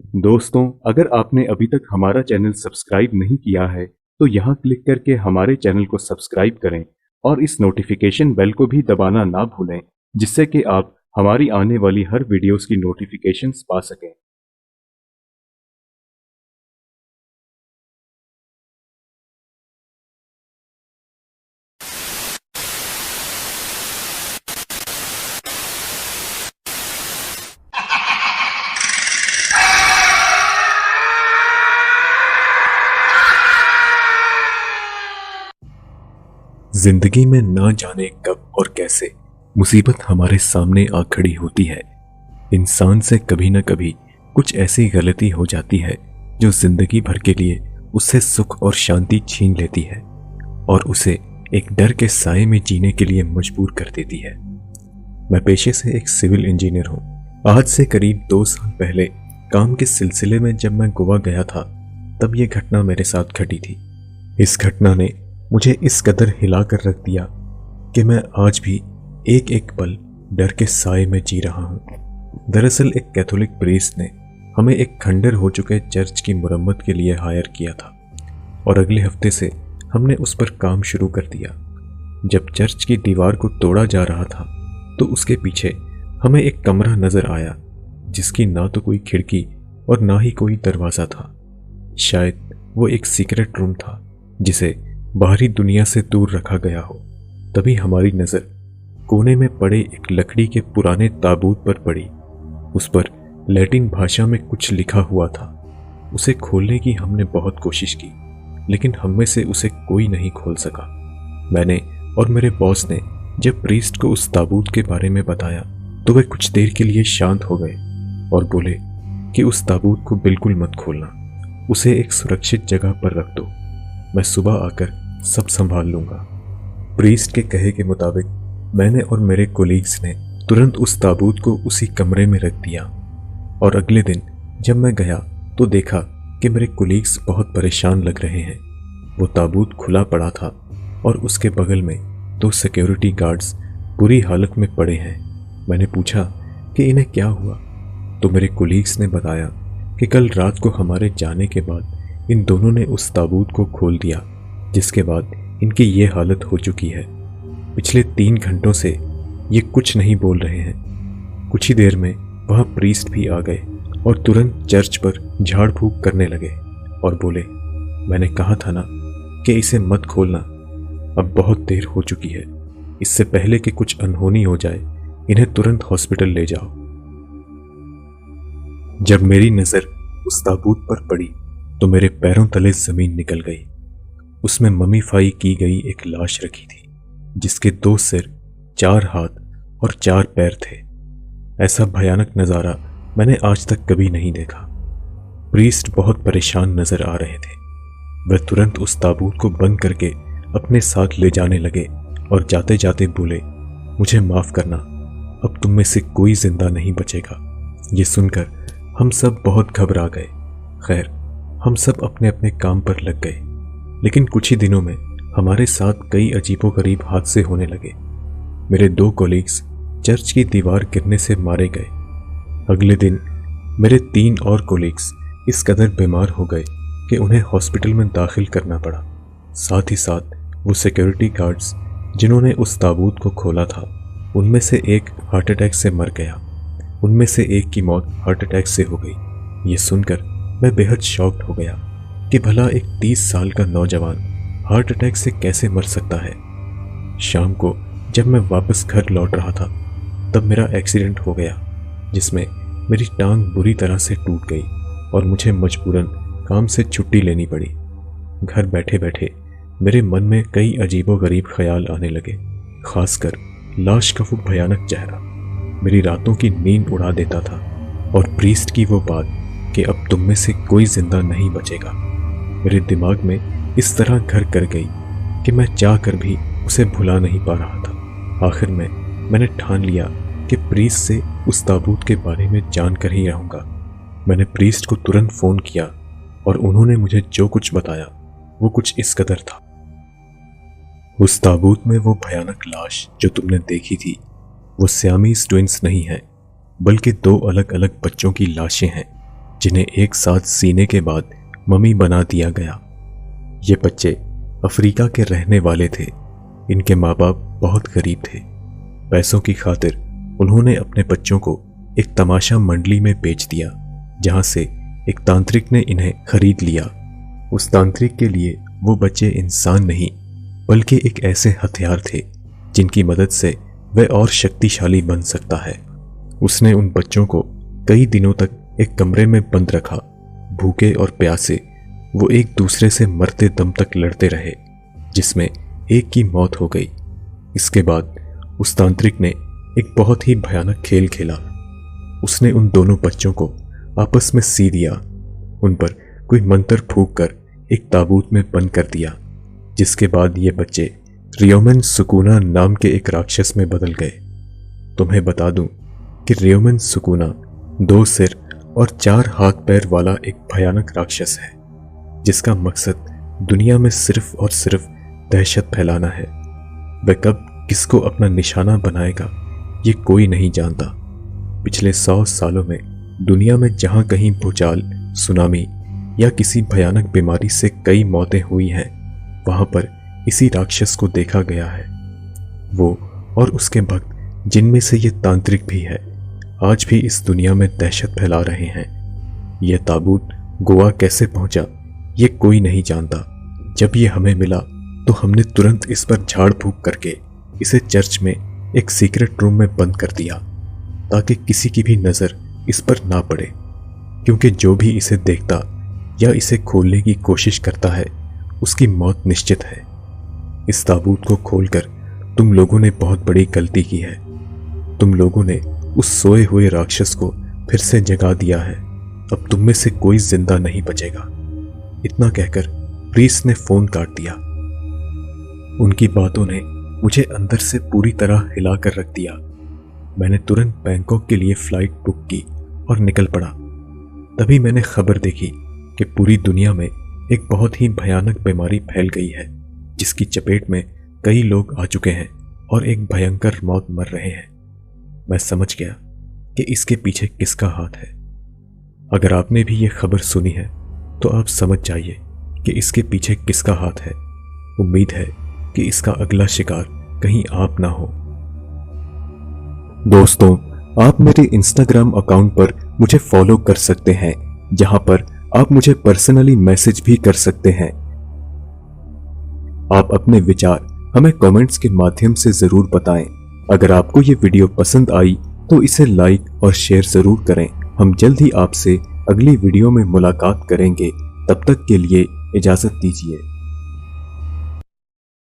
दोस्तों, अगर आपने अभी तक हमारा चैनल सब्सक्राइब नहीं किया है तो यहाँ क्लिक करके हमारे चैनल को सब्सक्राइब करें और इस नोटिफिकेशन बेल को भी दबाना ना भूलें, जिससे कि आप हमारी आने वाली हर वीडियोस की नोटिफिकेशंस पा सकें। जिंदगी में ना जाने कब और कैसे मुसीबत हमारे सामने आ खड़ी होती है। इंसान से कभी ना कभी कुछ ऐसी गलती हो जाती है जो जिंदगी भर के लिए उससे सुख और शांति छीन लेती है और उसे एक डर के साए में जीने के लिए मजबूर कर देती है। मैं पेशे से एक सिविल इंजीनियर हूँ। आज से करीब 2 साल पहले काम के सिलसिले में जब मैं गोवा गया था, तब यह घटना मेरे साथ घटी थी। इस घटना ने मुझे इस कदर हिला कर रख दिया कि मैं आज भी एक एक पल डर के साए में जी रहा हूँ। दरअसल एक कैथोलिक प्रीस्ट ने हमें एक खंडर हो चुके चर्च की मुरम्मत के लिए हायर किया था और अगले हफ्ते से हमने उस पर काम शुरू कर दिया। जब चर्च की दीवार को तोड़ा जा रहा था तो उसके पीछे हमें एक कमरा नजर आया जिसकी ना तो कोई खिड़की और ना ही कोई दरवाज़ा था। शायद वो एक सीक्रेट रूम था जिसे बाहरी दुनिया से दूर रखा गया हो। तभी हमारी नज़र कोने में पड़े एक लकड़ी के पुराने ताबूत पर पड़ी। उस पर लैटिन भाषा में कुछ लिखा हुआ था। उसे खोलने की हमने बहुत कोशिश की, लेकिन हम में से उसे कोई नहीं खोल सका। मैंने और मेरे बॉस ने जब प्रीस्ट को उस ताबूत के बारे में बताया तो वे कुछ देर के लिए शांत हो गए और बोले कि उस ताबूत को बिल्कुल मत खोलना, उसे एक सुरक्षित जगह पर रख दो, मैं सुबह आकर सब संभाल लूंगा। प्रीस्ट के कहे के मुताबिक मैंने और मेरे कोलीग्स ने तुरंत उस ताबूत को उसी कमरे में रख दिया और अगले दिन जब मैं गया तो देखा कि मेरे कोलीग्स बहुत परेशान लग रहे हैं। वो ताबूत खुला पड़ा था और उसके बगल में 2 सिक्योरिटी गार्ड्स बुरी हालत में पड़े हैं। मैंने पूछा कि इन्हें क्या हुआ तो मेरे कोलीग्स ने बताया कि कल रात को हमारे जाने के बाद इन दोनों ने उस ताबूत को खोल दिया, जिसके बाद इनकी ये हालत हो चुकी है। पिछले 3 घंटों से ये कुछ नहीं बोल रहे हैं। कुछ ही देर में वहाँ प्रीस्ट भी आ गए और तुरंत चर्च पर झाड़ फूक करने लगे और बोले, मैंने कहा था ना कि इसे मत खोलना, अब बहुत देर हो चुकी है, इससे पहले कि कुछ अनहोनी हो जाए इन्हें तुरंत हॉस्पिटल ले जाओ। जब मेरी नज़र उस ताबूत पर पड़ी तो मेरे पैरों तले जमीन निकल गई। उसमें ममीफाई की गई एक लाश रखी थी जिसके 2 सिर, 4 हाथ और 4 पैर थे। ऐसा भयानक नज़ारा मैंने आज तक कभी नहीं देखा। प्रीस्ट बहुत परेशान नजर आ रहे थे। वह तुरंत उस ताबूत को बंद करके अपने साथ ले जाने लगे और जाते जाते बोले, मुझे माफ़ करना, अब तुम में से कोई जिंदा नहीं बचेगा। ये सुनकर हम सब बहुत घबरा गए। खैर, हम सब अपने अपने काम पर लग गए, लेकिन कुछ ही दिनों में हमारे साथ कई अजीबोगरीब हादसे होने लगे। मेरे 2 कोलीग्स चर्च की दीवार गिरने से मारे गए। अगले दिन मेरे 3 और कोलीग्स इस कदर बीमार हो गए कि उन्हें हॉस्पिटल में दाखिल करना पड़ा। साथ ही साथ वो सिक्योरिटी गार्ड्स जिन्होंने उस ताबूत को खोला था, उनमें से एक हार्ट अटैक से मर गया। उनमें से एक की मौत हार्ट अटैक से हो गई। ये सुनकर मैं बेहद शॉक्ड हो गया कि भला एक 30 साल का नौजवान हार्ट अटैक से कैसे मर सकता है। शाम को जब मैं वापस घर लौट रहा था तब मेरा एक्सीडेंट हो गया, जिसमें मेरी टांग बुरी तरह से टूट गई और मुझे मजबूरन काम से छुट्टी लेनी पड़ी। घर बैठे बैठे मेरे मन में कई अजीबोगरीब ख्याल आने लगे, खासकर लाश का वो भयानक चेहरा मेरी रातों की नींद उड़ा देता था और प्रीस्ट की वो बात कि अब तुम में से कोई जिंदा नहीं बचेगा मेरे दिमाग में इस तरह घर कर गई कि मैं चाह कर भी उसे भुला नहीं पा रहा था। आखिर में मैंने ठान लिया कि प्रीस्ट से उस ताबूत के बारे में जानकर ही रहूँगा। मैंने प्रीस्ट को तुरंत फ़ोन किया और उन्होंने मुझे जो कुछ बताया वो कुछ इस कदर था। उस ताबूत में वो भयानक लाश जो तुमने देखी थी वो सियामीज ट्विंस नहीं है, बल्कि 2 अलग अलग बच्चों की लाशें हैं। जिन्हें एक साथ सीने के बाद मम्मी बना दिया गया। ये बच्चे अफ्रीका के रहने वाले थे। इनके माँ बाप बहुत गरीब थे। पैसों की खातिर उन्होंने अपने बच्चों को एक तमाशा मंडली में बेच दिया, जहां से एक तांत्रिक ने इन्हें खरीद लिया। उस तांत्रिक के लिए वो बच्चे इंसान नहीं बल्कि एक ऐसे हथियार थे जिनकी मदद से वह और शक्तिशाली बन सकता है। उसने उन बच्चों को कई दिनों तक एक कमरे में बंद रखा। भूखे और प्यासे वो एक दूसरे से मरते दम तक लड़ते रहे, जिसमें एक की मौत हो गई। इसके बाद उस तांत्रिक ने एक बहुत ही भयानक खेल खेला। उसने उन दोनों बच्चों को आपस में सी दिया, उन पर कोई मंत्र फूंक कर एक ताबूत में बंद कर दिया, जिसके बाद ये बच्चे रियोमन सुकूना नाम के एक राक्षस में बदल गए। तुम्हें बता दूं कि रियोमन सुकूना 2 सिर और 4 हाथ पैर वाला एक भयानक राक्षस है, जिसका मकसद दुनिया में सिर्फ और सिर्फ दहशत फैलाना है। वह कब किसको अपना निशाना बनाएगा ये कोई नहीं जानता। पिछले 100 सालों में दुनिया में जहां कहीं भूचाल, सुनामी या किसी भयानक बीमारी से कई मौतें हुई हैं, वहां पर इसी राक्षस को देखा गया है। वो और उसके भक्त, जिनमें से ये तांत्रिक भी है, आज भी इस दुनिया में दहशत फैला रहे हैं। यह ताबूत गोवा कैसे पहुंचा ये कोई नहीं जानता। जब ये हमें मिला तो हमने तुरंत इस पर झाड़ फूंक करके इसे चर्च में एक सीक्रेट रूम में बंद कर दिया, ताकि किसी की भी नजर इस पर ना पड़े, क्योंकि जो भी इसे देखता या इसे खोलने की कोशिश करता है उसकी मौत निश्चित है। इस ताबूत को खोलकर तुम लोगों ने बहुत बड़ी गलती की है। तुम लोगों ने उस सोए हुए राक्षस को फिर से जगा दिया है। अब तुम में से कोई जिंदा नहीं बचेगा। इतना कहकर प्रीस्ट ने फोन काट दिया। उनकी बातों ने मुझे अंदर से पूरी तरह हिला कर रख दिया। मैंने तुरंत बैंकॉक के लिए फ्लाइट बुक की और निकल पड़ा। तभी मैंने खबर देखी कि पूरी दुनिया में एक बहुत ही भयानक बीमारी फैल गई है, जिसकी चपेट में कई लोग आ चुके हैं और एक भयंकर मौत मर रहे हैं। मैं समझ गया कि इसके पीछे किसका हाथ है। अगर आपने भी ये खबर सुनी है तो आप समझ जाइए कि इसके पीछे किसका हाथ है। उम्मीद है कि इसका अगला शिकार कहीं आप ना हो। दोस्तों, आप मेरे इंस्टाग्राम अकाउंट पर मुझे फॉलो कर सकते हैं, जहां पर आप मुझे पर्सनली मैसेज भी कर सकते हैं। आप अपने विचार हमें कमेंट्स के माध्यम से जरूर बताएं। अगर आपको ये वीडियो पसंद आई तो इसे लाइक और शेयर जरूर करें। हम जल्द ही आपसे अगली वीडियो में मुलाकात करेंगे। तब तक के लिए इजाजत दीजिए।